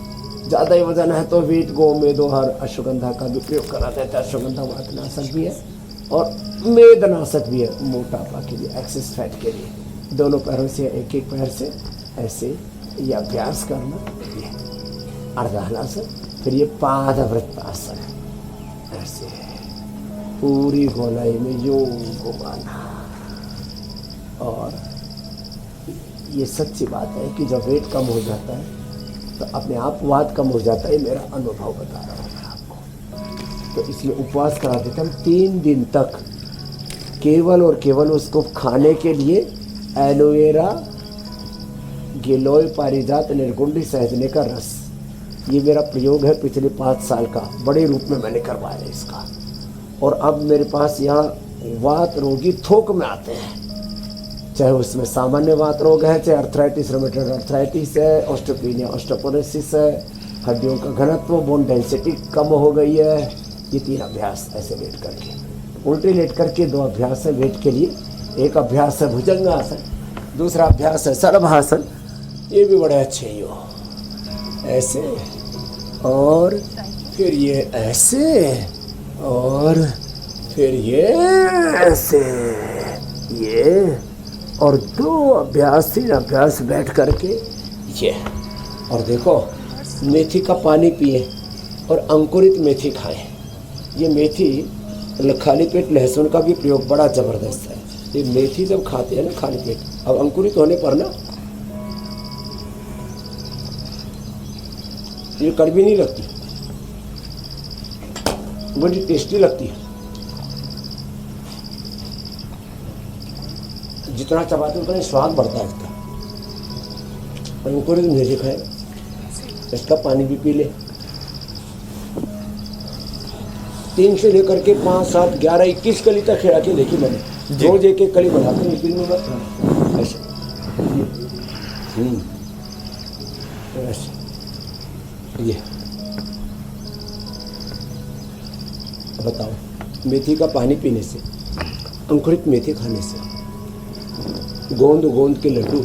ज़्यादा ही वजन है तो वीट, गोमेद, हर अश्वगंधा का भी प्रयोग करा देता है। अश्वगंधा वातनाशक भी है और मेदनाशक भी है, मोटापा के लिए, एक्सेस फैट के लिए। दोनों पैरों से, एक एक पैर से ऐसे ये अभ्यास करना। ये अर्धहलासन, फिर ये पादवृत्तासन, ऐसे पूरी गोलाई में योग घुमाना। और ये सच्ची बात है कि जब वेट कम हो जाता है तो अपने आप वात कम हो जाता है। मेरा अनुभव बता रहा हूँ मैं आपको। तो इसलिए उपवास करा देते हम 3 दिन तक, केवल और केवल उसको खाने के लिए एलोवेरा, गिलोय, पारिजात, निर्गुंडी, सहजने का रस, ये मेरा प्रयोग है पिछले 5 साल का। बड़े रूप में मैंने करवाया इसका। और अब मेरे पास यहाँ वात रोगी थोक में आते हैं, चाहे उसमें सामान्य वात रोग है, चाहे अर्थराइटिस, रोमेटॉइड अर्थराइटिस है, ऑस्टियोपेनिया, ऑस्टियोपोरोसिस है, हड्डियों का घनत्व, बोन डेंसिटी कम हो गई है। ये 3 अभ्यास ऐसे लेट करके, उल्टे लेट करके 2 अभ्यास है वेट के लिए। एक अभ्यास है भुजंगासन, दूसरा अभ्यास है सर्वासन। ये भी बड़े अच्छे ही हो, ऐसे, और फिर ये ऐसे, और फिर ये ऐसे, ये, और 2 अभ्यास 3 अभ्यास बैठ करके ये। और देखो, मेथी का पानी पिए और अंकुरित मेथी खाएं। ये मेथी खाली पेट लहसुन का भी प्रयोग बड़ा ज़बरदस्त है। ये मेथी जब खाते हैं ना खाली पेट, अब अंकुरित होने पर ना ये कड़वी नहीं लगती, बड़ी टेस्टी लगती है। जितना चबाते हैं उतना स्वाद बढ़ता है इसका। अंकुरित मेथी खाए, इसका पानी भी पी ले। 3 से लेकर के 5, 7, 11, 21 कली तक खिला के देखी मैंने। रोज एक एक कली बढ़ाते हैं, दिन में ऐसे। ऐसे ये बताओ, मेथी का पानी पीने से, अंकुरित मेथी खाने से, गोंद के लड्डू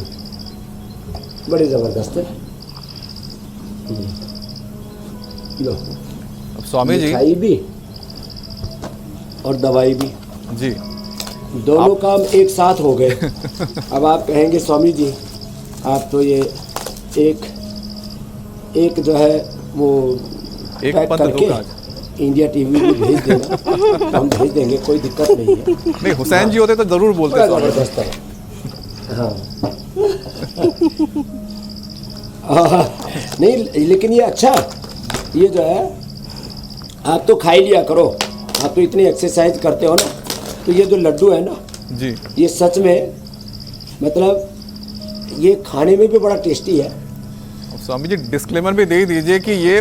बड़े ज़बरदस्त है। लो, अब स्वामी जी, मिठाई भी और दवाई भी जी, दोनों काम एक साथ हो गए। अब आप कहेंगे स्वामी जी आप तो ये एक जो है वो एक पैक पत्र करके होगा। इंडिया टीवी में भेज देना, तो हम भेज देंगे, कोई दिक्कत नहीं है। नहीं, हुसैन जी होते तो जरूर बोलते बड़ा स्वामी जी। जबरदस्त है। हाँ नहीं, लेकिन ये अच्छा, ये जो है आप तो खा ही लिया करो, आप तो इतनी एक्सरसाइज करते हो ना, तो ये जो लड्डू है ना जी, ये सच में मतलब ये खाने में भी बड़ा टेस्टी है। स्वामी जी डिस्क्लेमर भी दे दीजिए कि ये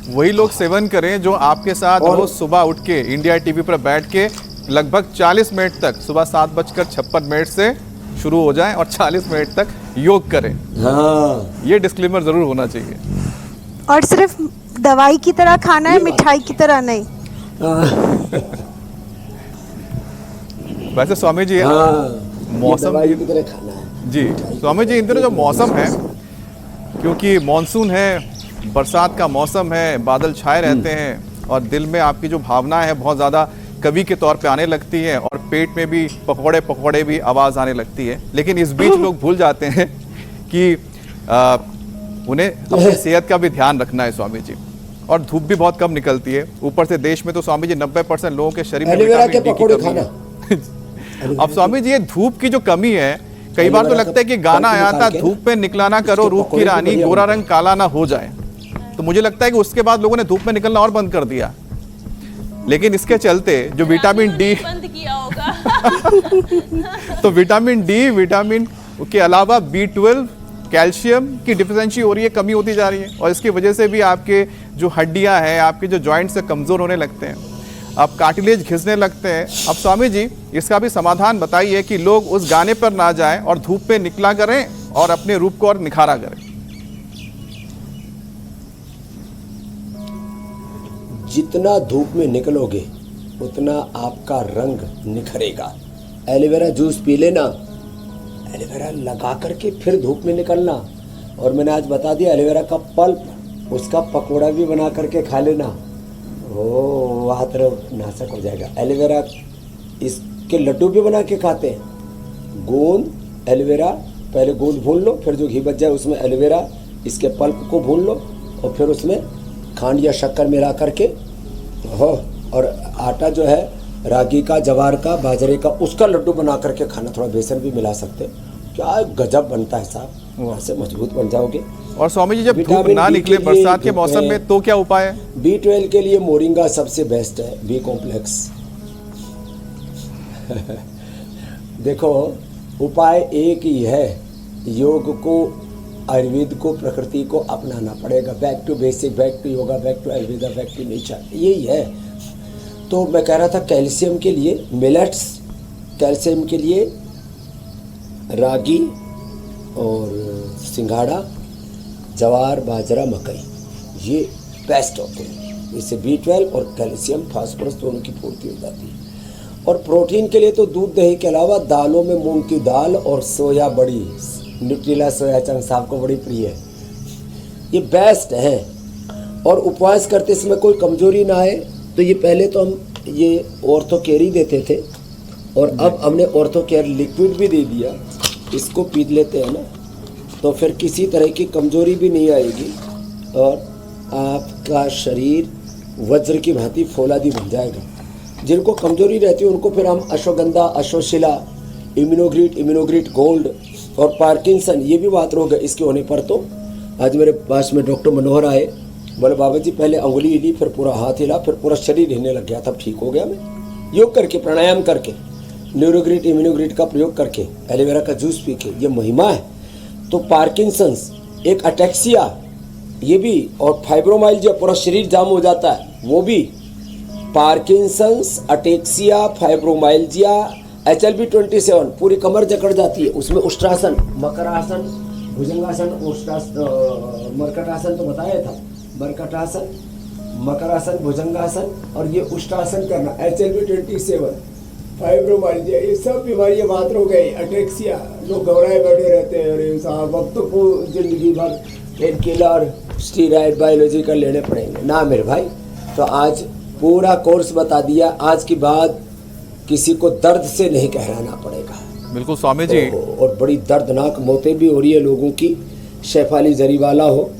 वही लोग सेवन करें जो आपके साथ और रोज सुबह उठ के इंडिया टीवी पर बैठ के लगभग 40 मिनट तक सुबह 7:56 से शुरू हो जाएं और 40 मिनट तक योग करें। हाँ ये डिस्क्लेमर जरूर होना चाहिए। और सिर्फ दवाई की तरह खाना है, मिठाई की तरह नहीं। वैसे स्वामी जी मौसम दवाई की तरह खाना है जी, स्वामी जी इन दिनों जो मौसम है, क्योंकि मॉनसून है, बरसात का मौसम है, बादल छाए रहते हैं और दिल में आपकी जो भावना है बहुत ज़्यादा कवि के तौर पे आने लगती है और पेट में भी पकौड़े पकौड़े भी आवाज़ आने लगती है। लेकिन इस बीच लोग भूल जाते हैं कि उन्हें अपनी सेहत का भी ध्यान रखना है स्वामी जी। और धूप भी बहुत कम निकलती है, ऊपर से देश में तो स्वामी जी 90% लोगों के शरीर में विटामिन डी की कमी है। अब स्वामी जी ये धूप की जो कमी है, कई बार तो लगता है कि गाना आया था, धूप में निकला ना करो रूप की रानी, गोरा रंग काला ना हो जाए। तो मुझे लगता है कि उसके बाद लोगों ने धूप में निकलना और बंद कर दिया। लेकिन इसके चलते जो विटामिन डी बंद किया होगा। तो विटामिन के अलावा B12, कैल्शियम की डिफिशिएंसी हो रही है, कमी होती जा रही है और इसकी वजह से भी आपके जो हड्डियां हैं, आपके जो जॉइंट्स से कमजोर होने लगते हैं, अब कार्टिलेज घिसने लगते हैं। अब स्वामी जी इसका भी समाधान बताइए कि लोग उस गाने पर ना जाएं और धूप पे निकला करें और अपने रूप को और निखारा करें। जितना धूप में निकलोगे उतना आपका रंग निखरेगा। एलोवेरा जूस पी लेना, एलोवेरा लगा करके फिर धूप में निकलना। और मैंने आज बता दिया एलोवेरा का पल्प, उसका पकोड़ा भी बना करके खा लेना, वहाँ तरफ नाशक हो जाएगा। एलोवेरा इसके लड्डू भी बना के खाते हैं। गोंद एलोवेरा, पहले गोंद भून लो, फिर जो घी बच जाए उसमें एलोवेरा इसके पल्प को भून लो और फिर उसमें खांड या शक्कर मिला करके हो, और आटा जो है रागी का, जवार का, बाजरे का, उसका लड्डू बना करके खाना। थोड़ा बेसन भी मिला सकते हैं। क्या गजब बनता है साहब, ऐसे मजबूत बन जाओगे। और स्वामी जी जब धूप ना निकले बरसात के मौसम में तो क्या उपाय है? B12 के लिए मोरिंगा सबसे बेस्ट है, B कॉम्प्लेक्स। देखो उपाय एक ही है, योग को, आयुर्वेद को, प्रकृति को अपनाना पड़ेगा। Back to basic, back to yoga, back to Ayurveda, back to nature, यही है। तो मैं कह रहा था कैल्शियम के लिए मिलेट्स, कैल्शियम के लिए रागी और सिंघाड़ा, जवार, बाजरा, मकई, ये बेस्ट होते हैं। इससे B12 और कैल्शियम, फास्फोरस दोनों की पूर्ति हो जाती है। और प्रोटीन के लिए तो दूध दही के अलावा दालों में मूंग की दाल और सोया बड़ी, न्यूट्रिला सोया चंक्स साहब को बड़ी प्रिय है, ये बेस्ट है। और उपवास करते समय कोई कमजोरी ना आए तो ये पहले तो हम ये ऑर्थोकेयर देते थे और अब हमने ऑर्थोकेयर लिक्विड भी दे दिया, इसको पी लेते हैं ना, तो फिर किसी तरह की कमजोरी भी नहीं आएगी और आपका शरीर वज्र की भांति फौलादी बन जाएगा। जिनको कमजोरी रहती है उनको फिर हम अश्वगंधा, अश्वशिला, इम्यूनोग्रिट गोल्ड और पार्किंसन, ये भी बात रोग है, इसके होने पर तो आज मेरे पास में डॉक्टर मनोहर आए, बोले बाबा जी पहले अंगुली हिली, फिर पूरा हाथ हिला, फिर पूरा शरीर हिलने लग गया, तब ठीक हो गया मैं। योग करके, प्राणायाम करके, न्यूरोग्रिट, इम्यूनोग्रिट का प्रयोग करके, एलोवेरा का जूस पी के, ये महिमा है। तो पार्किंसंस, एक अटैक्सिया, ये भी, और फाइब्रोमाइल्जिया, पूरा शरीर जाम हो जाता है, वो भी। पार्किंसंस, अटैक्सिया, फाइब्रोमाइल्जिया, HLB27, पूरी कमर जकड़ जाती है, उसमें उष्ट्रासन, मकरासन, भुजंगासन, मरकटासन तो बताया था, मरकटासन, मकरासन, भुजंगासन और ये उष्ट्रासन करना। HLB27, फाइब्रोमाइल्जिया, ये सब बीमारियां बात हो गई। अटैक्सिया, लोग घबराए बैठे रहते हैं, अरे साहब अब तो जिंदगी भर पेन किलर, स्टीरॉयड, बायोलॉजिकल लेने पड़ेंगे ना मेरे भाई। तो आज पूरा कोर्स बता दिया, आज की बात किसी को दर्द से नहीं कहराना पड़ेगा। बिल्कुल स्वामी जी। और बड़ी दर्दनाक मौतें भी हो रही है लोगों की, शेफाली जरीवाला हो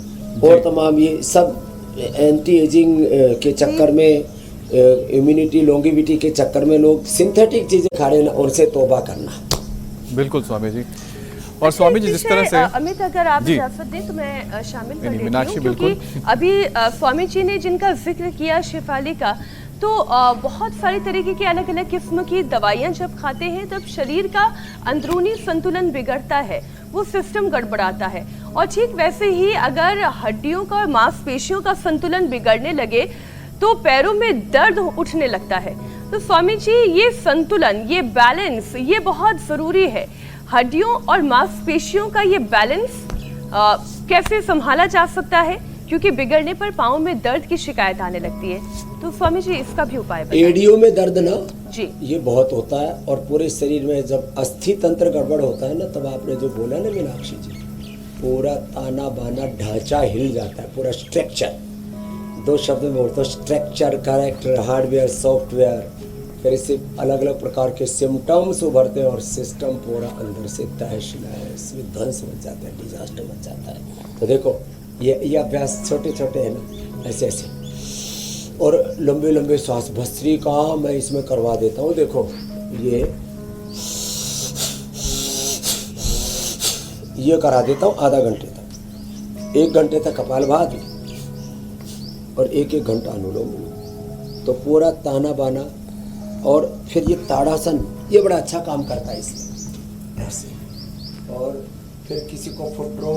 और तमाम ये सब एंटी एजिंग के चक्कर में, इम्यूनिटी लॉन्गेविटी के चक्कर में लोग सिंथेटिक चीजें खा रहे हैं, उनसे तौबा करना। बिल्कुल स्वामी जी। और स्वामी जी जिस तरह से अमित, अगर आप इजाजत दें तो मैं शामिल कर देती मीनाक्षी, हूं, क्योंकि अभी स्वामी जी ने जिनका जिक्र किया शेफाली का, तो बहुत सारी तरीके की अलग अलग किस्म की दवाइयां जब खाते हैं तब शरीर का अंदरूनी संतुलन बिगड़ता है, वो सिस्टम गड़बड़ाता है। और ठीक वैसे ही अगर हड्डियों का और मांसपेशियों का संतुलन बिगड़ने लगे तो पैरों में दर्द उठने लगता है। तो स्वामी जी ये संतुलन, ये बैलेंस, ये बहुत जरूरी है। हड्डियों और मांसपेशियों का ये बैलेंस कैसे संभाला जा सकता है, क्योंकि बिगड़ने पर पाँव में दर्द की शिकायत आने लगती है। तो स्वामी जी इसका भी उपाय बताइए। एड़ियों में दर्द ना जी, ये बहुत होता है, और पूरे शरीर में जब अस्थि तंत्र गड़बड़ होता है ना, तब आपने जो बोला ना मीनाक्षी जी, पूरा ताना बाना ढांचा हिल जाता है, पूरा स्ट्रक्चर। 2 शब्द में बोलते हैं, स्ट्रक्चर, कैरेक्टर, हार्डवेयर, सॉफ्टवेयर। फिर इससे अलग अलग प्रकार के सिम्टम्स उभरते हैं और सिस्टम पूरा अंदर से तहस नहस, ध्वंस मच जाता है, डिजास्टर मच जाता है। तो देखो ये अभ्यास छोटे छोटे हैं ना, ऐसे ऐसे, और लंबे लंबे श्वास। भस्त्रिका मैं इसमें करवा देता हूँ। देखो ये करा देता हूँ आधा घंटे तक, 1 घंटे तक कपालभाति और 1-1 घंटा अनुलोम विलोम। तो पूरा ताना बाना, और फिर ये ताड़ासन, ये बड़ा अच्छा काम करता है इसमें ऐसे। और फिर किसी को फुटरो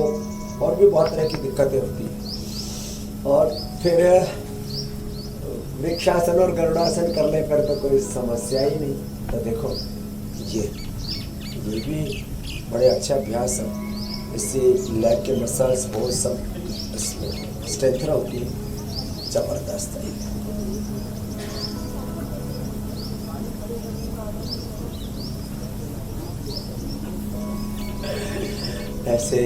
और भी बहुत तरह की दिक्कतें होती हैं। और फिर वृक्षासन और गरुड़ासन करने पर तो कोई समस्या ही नहीं। तो देखो ये भी बड़े अच्छे अभ्यास हैं, इससे लेग के मसल्स वो सब स्ट्रेंथन होती है, जबरदस्त है। ऐसे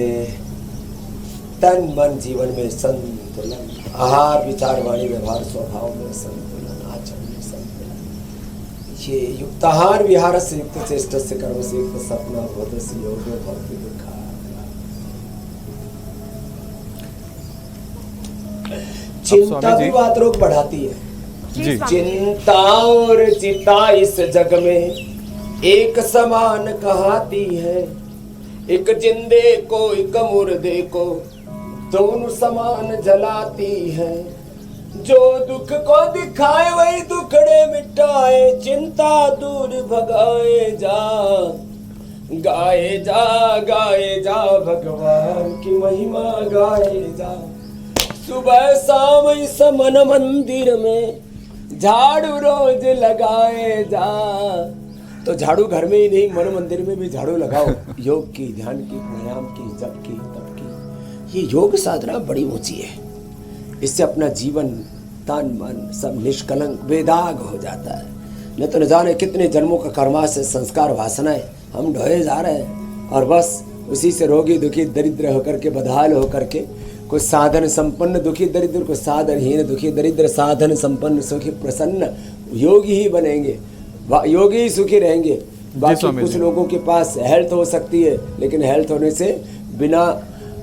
तन मन जीवन में संतुलन, आहार विचार वाणी व्यवहार स्वभाव में संतुलन, आचरण में संतुलन। ये युक्ताहार विहार से युक्त चेष्ट से कर्म से युक्त सपना बोध से योग भक्ति दुखा। चिंता भी वात रोग बढ़ाती है जी। चिंता और चिता इस जग में एक समान कहाती है, एक जिंदे को एक मुर्दे को दोनों समान जलाती है। जो दुख को दिखाए वही दुखड़े मिटाए, चिंता दूर भगाए जा, गाए जा भगवान की महिमा गाए जा। सुबह शाम इस मन मंदिर में झाड़ू रोज लगाए जा। तो झाड़ू घर में ही नहीं, मन मंदिर में भी झाड़ू लगाओ। योग की, ध्यान की, प्राणायाम की, जप की, तप की। ये योग साधना बड़ी ऊंची है। इससे अपना जीवन तन मन सब निष्कलंक बेदाग हो जाता है। न तो न जाने कितने जन्मों का कर्माश से संस्कार वासनाएं हम ढोए जा रहे हैं, और बस उसी से रोगी दुखी दरिद्र होकर के, बदहाल होकर के, कुछ साधन संपन्न दुखी दरिद्र, कुछ साधनहीन दुखी दरिद्र, साधन संपन्न सुखी प्रसन्न योगी ही बनेंगे, योगी ही सुखी रहेंगे। बाकी कुछ लोगों के पास हेल्थ हो सकती है, लेकिन हेल्थ होने से बिना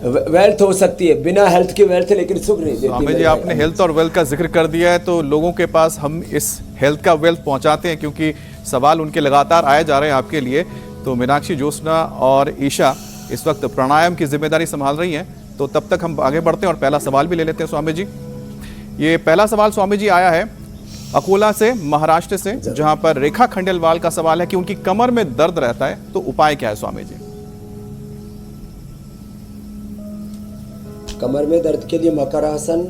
वेल्थ हो सकती है, बिना हेल्थ के वेल्थ लेकिन सुख नहीं देती। स्वामी जी आपने हेल्थ और वेल्थ का जिक्र कर दिया है, तो लोगों के पास हम इस हेल्थ का वेल्थ पहुंचाते हैं, क्योंकि सवाल उनके लगातार आए जा रहे हैं आपके लिए। तो मीनाक्षी, ज्योत्सना और ईशा इस वक्त प्राणायाम की जिम्मेदारी संभाल रही हैं, तो तब तक हम आगे बढ़ते हैं और पहला सवाल भी ले लेते हैं स्वामी जी। ये पहला सवाल स्वामी जी आया है अकोला से, महाराष्ट्र से, जहां पर रेखा खंडेलवाल का सवाल है कि उनकी कमर में दर्द रहता है, तो उपाय क्या है स्वामी जी? कमर में दर्द के लिए मकरासन,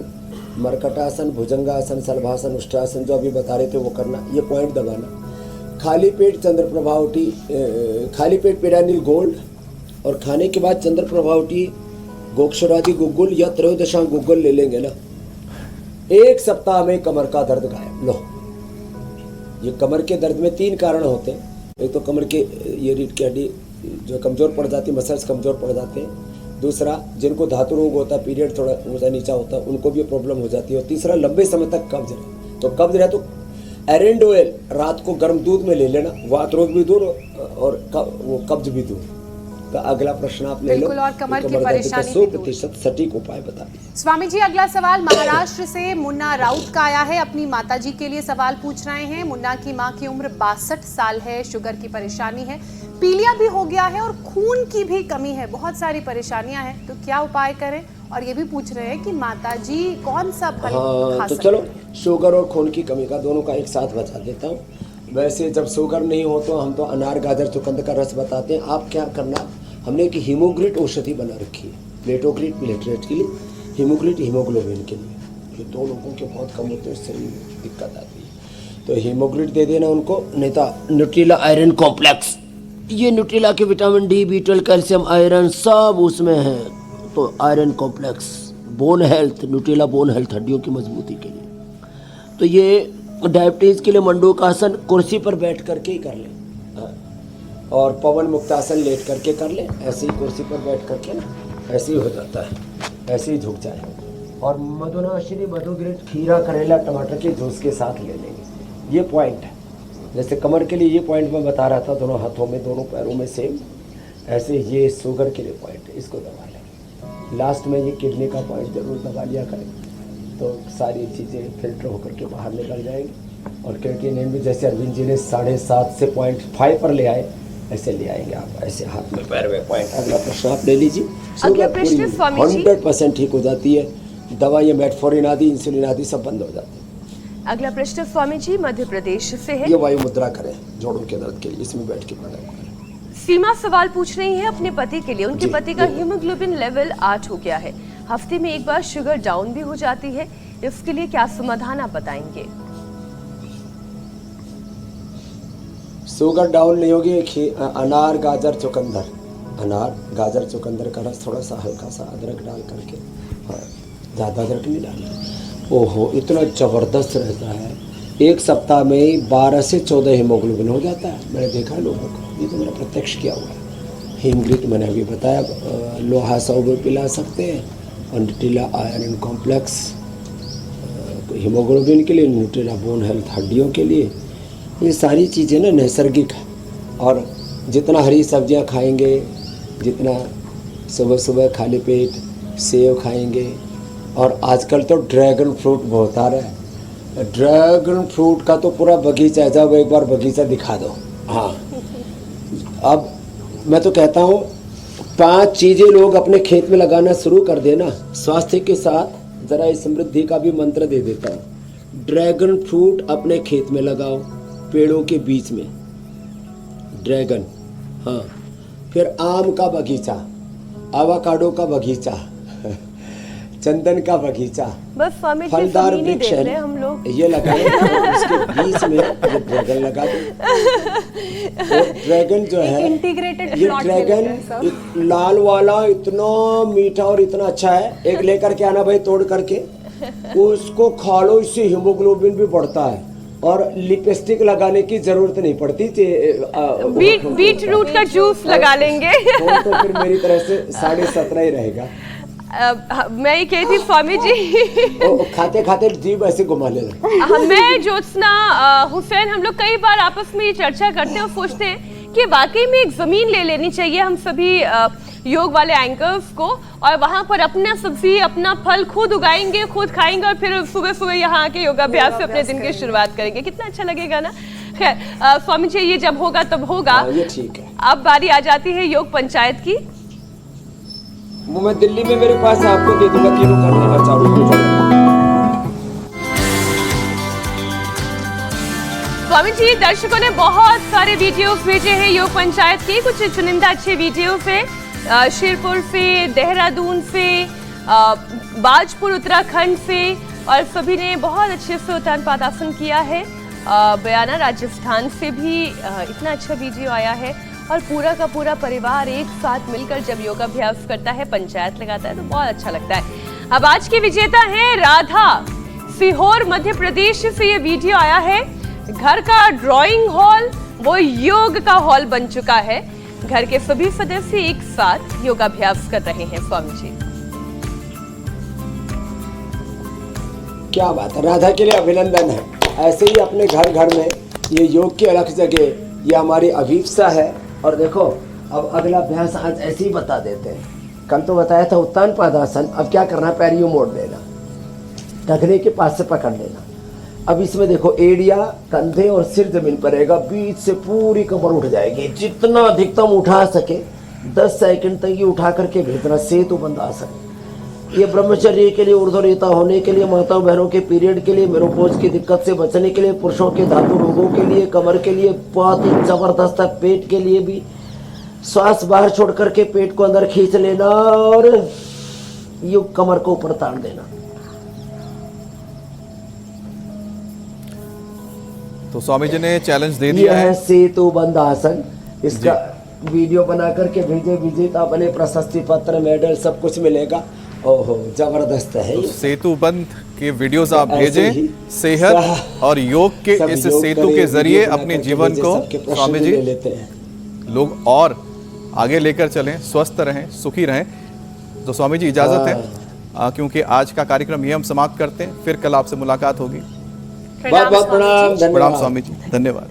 मरकटासन, भुजंगासन, सलभासन, उष्ट्रासन जो अभी बता रहे थे वो करना। ये पॉइंट दबाना। खाली पेट चंद्र प्रभावटी, खाली पेट पेरानिल गोल्ड, और खाने के बाद चंद्र प्रभावटी गोक्षरादि गुग्गुल या त्रयोदशांग गुग्गुल ले लेंगे ना, 1 सप्ताह में कमर का दर्द गायब। लो, ये कमर के दर्द में 3 कारण होते हैं। एक तो कमर के ये रीढ़ की हड्डी जो कमजोर पड़ जाती है, मसल्स कमजोर पड़ जाते हैं। दूसरा, जिनको धातु रोग होता है, पीरियड थोड़ा ऊंचा नीचा होता है, उनको भी प्रॉब्लम हो जाती है। और तीसरा, लंबे समय तक कब्ज रहे। तो कब्ज रहे तो एरेंड ऑयल रात को गर्म दूध में ले लेना, वात रोग भी दूर और वो कब्ज भी दूर। तो अगला प्रश्न आप ले लो। बिल्कुल, और कमर की परेशानी 100% सटीक उपाय बता दीजिए। स्वामी जी, अगला सवाल महाराष्ट्र से मुन्ना राउत का आया है। अपनी माताजी के लिए सवाल पूछ रहे हैं। मुन्ना की मां की उम्र 62 साल है, शुगर की परेशानी है, पीलिया भी हो गया है और खून की भी कमी है, बहुत सारी परेशानियां हैं। तो क्या उपाय करें? और ये भी पूछ रहे हैं कि माताजी कौन सा फल खा तो सकते चलो, शुगर और खून की कमी का दोनों का एक साथ बता देता हूँ। वैसे जब शुगर नहीं हो तो हम तो अनार गाजर चुकंद का रस बताते हैं। आप क्या करना, हमने एक हीमोग्रिट औषधि बना रखी है, प्लेटोग्रिट प्लेटलेट के लिए, हीमोग्रिट हीमोग्लोबिन के लिए। ये 2 लोगों के बहुत कम होते हैं, शरीर में दिक्कत आती है। तो हीमोग्लोबिन दे देना उनको, नहीं तो न्यूट्रिला आयरन कॉम्प्लेक्स, ये न्यूट्रिला के vitamin D, B12, calcium, iron सब उसमें है। तो iron complex, bone health, Nutrela bone health, हड्डियों की मजबूती के लिए। तो ये डायबिटीज़ के लिए मंडूकासन कुर्सी पर बैठ करके ही कर लें, हाँ। और पवन मुक्तासन लेट करके कर लें, ऐसे ही कुर्सी पर बैठ करके ना ऐसे ही हो जाता है, ऐसे ही झुक जाए। और मधुनाशिनी, मधुग्रेट, खीरा, करेला, टमाटर के जूस के साथ ले लेंगे। ये पॉइंट है, जैसे कमर के लिए ये पॉइंट मैं बता रहा था, दोनों हाथों में, दोनों पैरों में सेम, ऐसे ये शुगर के लिए पॉइंट है, इसको दबा लें। लास्ट में ये किडनी का पॉइंट जरूर दबा लिया करें, तो सारी चीज़ें फिल्टर होकर के बाहर निकल जाएंगी। और क्रिएटिनिन भी जैसे अरविंद जी ने 7.5 से 0.5 पर ले आए, ऐसे ले आएंगे आप, ऐसे हाथ में पैर में पॉइंट। अगला प्रश्न आप ले लीजिए। अगला प्रश्न स्वामी जी, 100% ठीक हो जाती है, दवाइयाँ मेटफोर्मिन आदि, इंसुलिन आदि सब बंद हो जाती है। अगला प्रश्न स्वामी जी मध्य प्रदेश से है। ये वायु मुद्रा करें जोड़ों के दर्द के लिए, इसमें बैठ के प्राणायाम करें। सीमा सवाल पूछ रही है अपने पति के लिए। उनके जी, पति का जी। हीमोग्लोबिन लेवल 8 हो गया है, हफ्ते में एक बार शुगर डाउन भी हो जाती है, इसके लिए क्या समाधान आप बताएंगे? शुगर डाउन नहीं होगी, अनार, गाजर, चुकंदर, अनार, गाजर, चुकंदर का रस थोड़ा सा हल्का सा अदरक डाल करके, हाँ, ज़्यादा अदरक नहीं डालना। ओहो, इतना ज़बरदस्त रहता है, एक सप्ताह में 12 से 14 हीमोग्लोबिन हो जाता है। मैंने देखा है लोगों को, ये तो मैंने प्रत्यक्ष किया हुआ है। हीमग्रीट मैंने अभी बताया, लोहा 100 भी पिला सकते हैं, और न्यूट्रिला आयरन कॉम्प्लेक्स हीमोग्लोबिन के लिए, न्यूट्रिला बोन हेल्थ हड्डियों के लिए। ये सारी चीज़ें ना नैसर्गिक है, और जितना हरी सब्जियां खाएंगे, जितना सुबह सुबह खाली पेट सेब खाएंगे, और आजकल तो ड्रैगन फ्रूट बहुत आ रहा है, ड्रैगन फ्रूट का तो पूरा बगीचा है, जब एक बार बगीचा दिखा दो। हाँ, अब मैं तो कहता हूँ 5 चीज़ें लोग अपने खेत में लगाना शुरू कर देना, स्वास्थ्य के साथ ज़रा इस समृद्धि का भी मंत्र दे देता हूँ। ड्रैगन फ्रूट अपने खेत में लगाओ, पेड़ों के बीच में ड्रैगन, हाँ। फिर आम का बगीचा, आवाकाडो का बगीचा, चंदन का बगीचा, बस स्वामी जी फलदार जमीन ही वृक्ष देख रहे हैं हम लोग। ये लगाए, उसके बीच में ये ड्रैगन लगा दो। और ड्रैगन जो है, इंटीग्रेटेड ये प्लॉट ड्रैगन लाल वाला इतना मीठा और इतना अच्छा है, एक लेकर के आना भाई, तोड़ करके उसको खा लो, इससे हीमोग्लोबिन भी बढ़ता है, और लिपस्टिक लगाने की जरूरत नहीं पड़ती। बीट रूट का जूस लगा लेंगे। तो फिर मेरी तरह से 17.5 ही रहेगा। मैं ये कहती स्वामी जी, खाते खाते जीभ ऐसे घुमा लेना। मैं ज्योत्सना हुसैन, हम लोग कई बार आपस में ये चर्चा करते हैं और सोचते हैं कि वाकई में एक जमीन ले लेनी चाहिए हम सभी योग वाले एंकर्स को, और वहां पर अपना सब्जी, अपना फल खुद उगाएंगे, खुद खाएंगे, और फिर सुबह सुबह यहाँ आके योगाभ्यास से अपने दिन की शुरुआत करेंगे। कितना अच्छा लगेगा ना। खैर स्वामी जी, ये जब होगा तब होगा। ये ठीक है। अब बारी आ जाती है योग पंचायत की। वो मैं दिल्ली में मेरे पास है, आपको दे दूंगा, तीनों कर लेना चालू हो जाएगा। स्वामी जी, दर्शकों ने बहुत सारे वीडियोस भेजे हैं योग पंचायत के, कुछ चुनिंदा अच्छे वीडियो से, शिरपुर से, देहरादून से, बाजपुर उत्तराखंड से, और सभी ने बहुत अच्छे से उत्तान पादासन किया है। बयाना राजस्थान से भी इतना अच्छा वीडियो आया है, और पूरा का पूरा परिवार एक साथ मिलकर जब योगाभ्यास करता है, पंचायत लगाता है, तो बहुत अच्छा लगता है। अब आज की विजेता है राधा, सीहोर मध्य प्रदेश से ये वीडियो आया है। घर का ड्राइंग हॉल वो योग का हॉल बन चुका है, घर के सभी सदस्य एक साथ योगाभ्यास कर रहे हैं। स्वामी जी, क्या बात है, राधा के लिए अभिनंदन है। ऐसे ही अपने घर घर में ये योग की अलग जगह, ये हमारी अभिप्सा है। और देखो, अब अगला अभ्यास आज ऐसे ही बता देते हैं। कल तो बताया था उत्तान पादासन, अब क्या करना है, पैर यूं मोड़ लेना, टखने के पास से पकड़ लेना। अब इसमें देखो, एड़िया, कंधे और सिर जमीन पर रहेगा, बीच से पूरी कमर उठ जाएगी, जितना अधिकतम उठा सके 10 सेकंड तक ये उठा करके भेजना, सेतु बंद आसन। ये ब्रह्मचर्य के लिए, ऊर्ध्वरेता होने के लिए, माताओं बहनों के पीरियड के लिए, मेनोपॉज की दिक्कत से बचने के लिए, पुरुषों के धातु रोगों के लिए, कमर के लिए बहुत ही जबरदस्त है, पेट के लिए भी। श्वास बाहर छोड़ करके पेट को अंदर खींच लेना, और ये कमर को ऊपर तान देना। तो स्वामी जी ने चैलेंज दे ये दिया है है। सेतु बंद आसन, इसका वीडियो बना करके भेजे विजेता अपने प्रशस्ति पत्र मेडल सब कुछ मिलेगा। ओहो जबरदस्त है तो ये। सेतु बंद के वीडियोस आप ऐसे भेजें, ही सेहत और योग के सब इस योग सेतु करें, के जरिए वीडियो बना अपने करके जीवन भेजें, को सबके प्रश्न स्वामी भी जी ले लेते हैं। लोग और आगे लेकर चलें, स्वस्थ रहें, सुखी रहें। तो स्वामी जी इजाजत है, क्योंकि आज का कार्यक्रम ये हम समाप्त करते हैं। फिर कल आपसे मुलाकात होगी। बहुत बहुत प्रणाम, प्रणाम धन्यवाद। स्वामी जी, धन्यवाद।